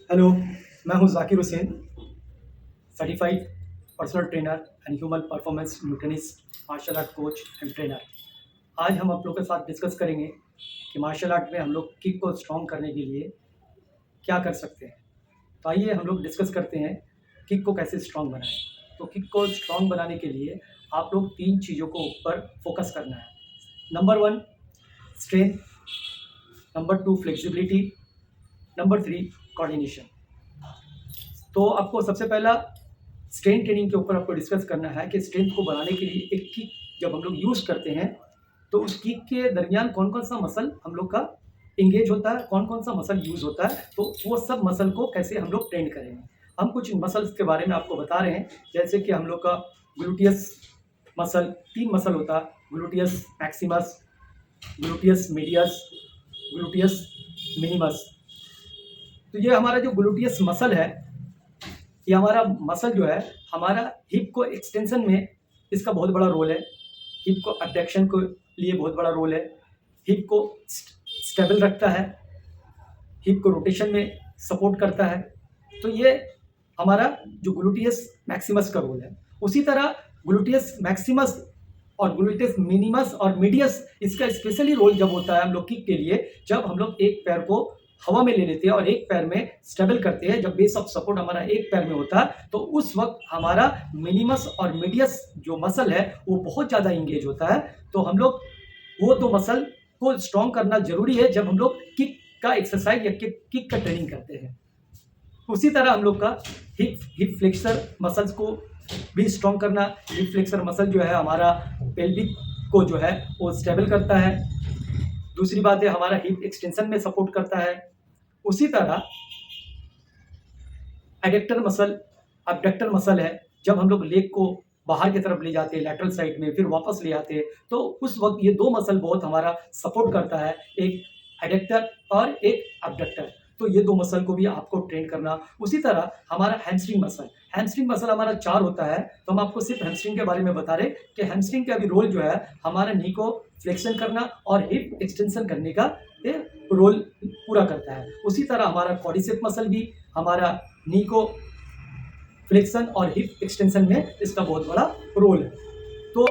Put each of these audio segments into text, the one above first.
Hello, मैं हूं Zakir Hussain, certified personal trainer and human performance nutritionist, martial art coach and trainer. आज हम आप लोगों के साथ डिस्कस करेंगे कि मार्शल आर्ट में हम लोग किक को स्ट्रॉन्ग करने के लिए क्या कर सकते हैं। तो आइए हम लोग डिस्कस करते हैं किक को कैसे स्ट्रॉन्ग बनाएं। तो किक को स्ट्रॉन्ग बनाने के लिए आप लोग 3 चीज़ों को ऊपर फोकस करना है। Number 1 strength, number 2 flexibility, number 3 coordination. तो आपको सबसे पहला स्ट्रेंथ ट्रेनिंग के ऊपर आपको डिस्कस करना है कि स्ट्रेंथ को बढ़ाने के लिए एक किक जब हम लोग यूज़ करते हैं तो उस किक के दरमियान कौन कौन सा मसल हम लोग का इंगेज होता है, कौन कौन सा मसल यूज़ होता है, तो वो सब मसल को कैसे हम लोग ट्रेन करेंगे। हम कुछ मसल्स के बारे में आपको बता रहे हैं, जैसे कि हम लोग का ग्लूटियस मसल, 3 मसल होता है, gluteus maximus, gluteus medius, gluteus minimus. तो ये हमारा जो ग्लूटियस मसल है, ये हमारा मसल जो है हमारा हिप को एक्सटेंशन में इसका बहुत बड़ा रोल है। हिप को अबडक्शन के लिए बहुत बड़ा रोल है। हिप को स्टेबल रखता है, हिप को रोटेशन में सपोर्ट करता है। तो ये हमारा जो ग्लूटियस मैक्सिमस का रोल है। उसी तरह ग्लूटियस मैक्सिमस और ग्लूटियस मिनिमस और मीडियस, इसका स्पेशली रोल जब होता है हम लोग किक के लिए, जब हम लोग एक पैर को हवा में ले लेते हैं और एक पैर में स्टेबल करते हैं। जब बेस ऑफ सपोर्ट हमारा एक पैर में होता है तो उस वक्त हमारा मिनिमस और मीडियस जो मसल है वो बहुत ज़्यादा इंगेज होता है। तो हम लोग वो 2 मसल को स्ट्रॉन्ग करना जरूरी है जब हम लोग किक का एक्सरसाइज या किक का ट्रेनिंग करते हैं। उसी तरह हम लोग का हिप फ्लेक्सर मसल्स को भी स्ट्रॉन्ग करना। हिप फ्लेक्सर मसल जो है हमारा पेल्विक को जो है वो स्टेबल करता है। दूसरी बात है हमारा हिप एक्सटेंशन में सपोर्ट करता है। उसी तरह एडेक्टर मसल, अबडक्टर मसल है, जब हम लोग लेग को बाहर की तरफ ले जाते हैं लैटरल साइड में, फिर वापस ले आते हैं, तो उस वक्त ये 2 मसल बहुत हमारा सपोर्ट करता है, एक एडेक्टर और एक अबडक्टर। तो ये 2 मसल को भी आपको ट्रेन करना। उसी तरह हमारा हैमस्ट्रिंग मसल हमारा 4 होता है। तो हम आपको सिर्फ हैमस्ट्रिंग के बारे में बता रहे कि हैमस्ट्रिंग का भी रोल जो है हमारा नी को फ्लेक्शन करना और हिप एक्सटेंशन करने का रोल पूरा करता है। उसी तरह हमारा क्वाड्रिसेप मसल भी हमारा नी को फ्लेक्शन और हिप एक्सटेंशन में इसका बहुत बड़ा रोल है। तो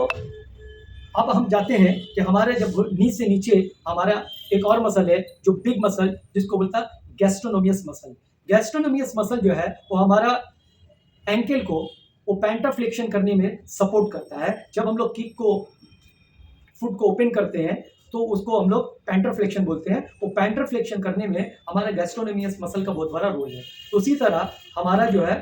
अब हम जाते हैं कि हमारे जब नी से नीचे हमारा एक और मसल है जो बिग मसल, जिसको बोलता है गैस्ट्रोनोमियस मसल। गैस्ट्रोनोमियस मसल जो है वो हमारा एंकल को वो पैंटा फ्लेक्शन करने में सपोर्ट करता है। जब हम लोग किक को फुट को ओपन करते हैं तो उसको हम लोग पैंटर फ्लेक्शन बोलते हैं। वो पैंटर फ्लेक्शन करने में हमारा गैस्ट्रोनोमियस मसल का बहुत बड़ा रोल है। तो उसी तरह हमारा जो है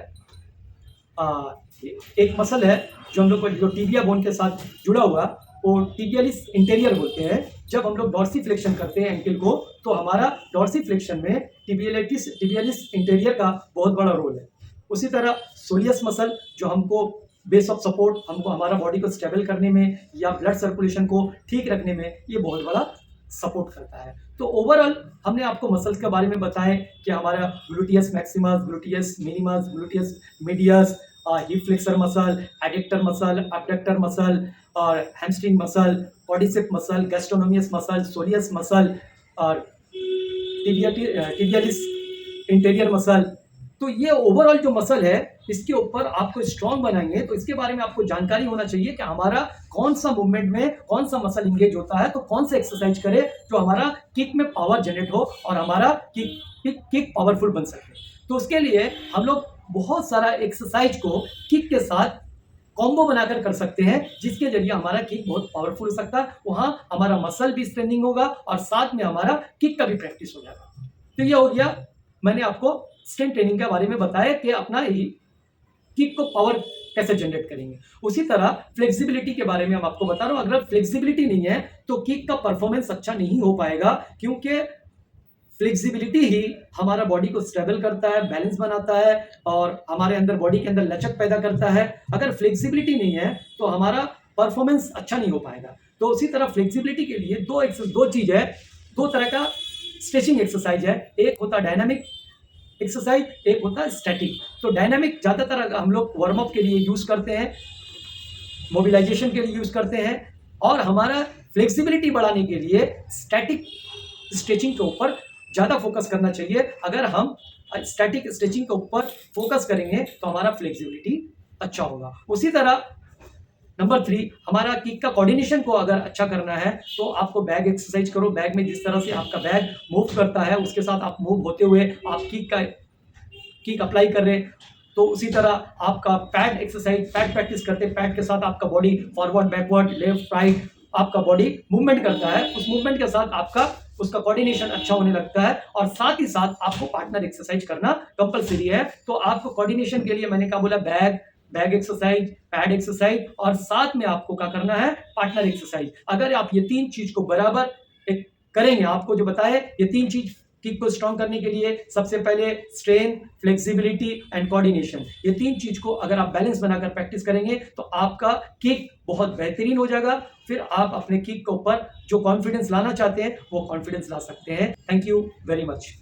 एक मसल है जो हम लोग जो टिबिया बोन के साथ जुड़ा हुआ, वो टिबियालिस इंटीरियर बोलते हैं। जब हम लोग डॉर्सी फ्लेक्शन करते हैं एंकल को तो हमारा डॉर्सी फ्लेक्शन में टिबियालिस इंटीरियर का बहुत बड़ा रोल है। उसी तरह सोलियस मसल जो हमको बेस ऑफ सपोर्ट, हमको हमारा बॉडी को स्टेबल करने में या ब्लड सर्कुलेशन को ठीक रखने में ये बहुत बड़ा सपोर्ट करता है। तो ओवरऑल हमने आपको मसल्स के बारे में बताया कि हमारा gluteus maximus, gluteus minimus, gluteus medius, hip flexor muscle, adductor muscle, abductor muscle और hamstring muscle, quadricep muscle, gastrocnemius muscle, soleus muscle और टिबियालिस इंटीरियर मसल। तो ये ओवरऑल जो मसल है इसके ऊपर आपको स्ट्रॉन्ग बनाएंगे तो इसके बारे में आपको जानकारी होना चाहिए कि हमारा कौन सा मूवमेंट में कौन सा मसल इंगेज होता है, तो कौन सा एक्सरसाइज करे जो हमारा किक में पावर जनरेट हो और हमारा किक पावरफुल बन सके। तो उसके लिए हम लोग बहुत सारा एक्सरसाइज को किक के साथ कॉम्बो बनाकर कर सकते हैं, जिसके जरिए हमारा किक बहुत पावरफुल हो सकता है। वहां हमारा मसल भी स्ट्रेंथनिंग होगा और साथ में हमारा किक का भी प्रैक्टिस हो जाएगा। तो ये हो गया, मैंने आपको स्ट्रेंथ ट्रेनिंग के बारे में बताया कि अपना किक को पावर कैसे जनरेट करेंगे। उसी तरह फ्लेक्सिबिलिटी के बारे में हम आपको बता रहा हूं, अगर फ्लेक्सिबिलिटी नहीं है तो किक का परफॉर्मेंस अच्छा नहीं हो पाएगा, क्योंकि फ्लेक्सिबिलिटी ही हमारा बॉडी को स्टेबल करता है, बैलेंस बनाता है और हमारे अंदर बॉडी के अंदर लचक पैदा करता है। अगर फ्लेक्सिबिलिटी नहीं है तो हमारा परफॉर्मेंस अच्छा नहीं हो पाएगा। तो उसी तरह फ्लेक्सिबिलिटी के लिए दो चीज है, दो तरह का स्ट्रेचिंग एक्सरसाइज है। एक होता है डायनामिक एक्सरसाइज, एक होता है स्टैटिक। तो डायनामिक ज्यादातर हम लोग वार्म अप के लिए यूज करते हैं, मोबिलाइजेशन के लिए यूज करते हैं, और हमारा फ्लेक्सिबिलिटी बढ़ाने के लिए स्टैटिक स्ट्रेचिंग के ऊपर ज्यादा फोकस करना चाहिए। अगर हम स्टैटिक स्ट्रेचिंग के ऊपर फोकस करेंगे तो हमारा फ्लेक्सिबिलिटी अच्छा होगा। उसी तरह नंबर 3, हमारा किक का कोऑर्डिनेशन को अगर अच्छा करना है तो आपको बैग एक्सरसाइज करो। बैग में जिस तरह से आपका बैग मूव करता है उसके साथ आप मूव होते हुए आप किक अप्लाई कर रहे हैं, तो उसी तरह आपका पैड एक्सरसाइज, पैड प्रैक्टिस करते हैं, पैड के साथ आपका body forward backward left right आपका बॉडी मूवमेंट करता है। उस मूवमेंट के साथ आपका उसका कोऑर्डिनेशन अच्छा होने लगता है, और साथ ही साथ आपको पार्टनर एक्सरसाइज करना कंपलसरी है। तो आपको कोऑर्डिनेशन के लिए मैंने क्या बोला, बैग एक्सरसाइज, पैड एक्सरसाइज, और साथ में आपको क्या करना है, पार्टनर एक्सरसाइज। अगर आप ये 3 चीज को बराबर करेंगे, आपको जो बताए ये 3 चीज किक को स्ट्रॉन्ग करने के लिए, सबसे पहले स्ट्रेंथ, फ्लेक्सिबिलिटी एंड कोऑर्डिनेशन, ये 3 चीज को अगर आप बैलेंस बनाकर प्रैक्टिस करेंगे तो आपका किक बहुत बेहतरीन हो जाएगा। फिर आप अपने किक के ऊपर जो कॉन्फिडेंस लाना चाहते हैं वो कॉन्फिडेंस ला सकते हैं। Thank you very much.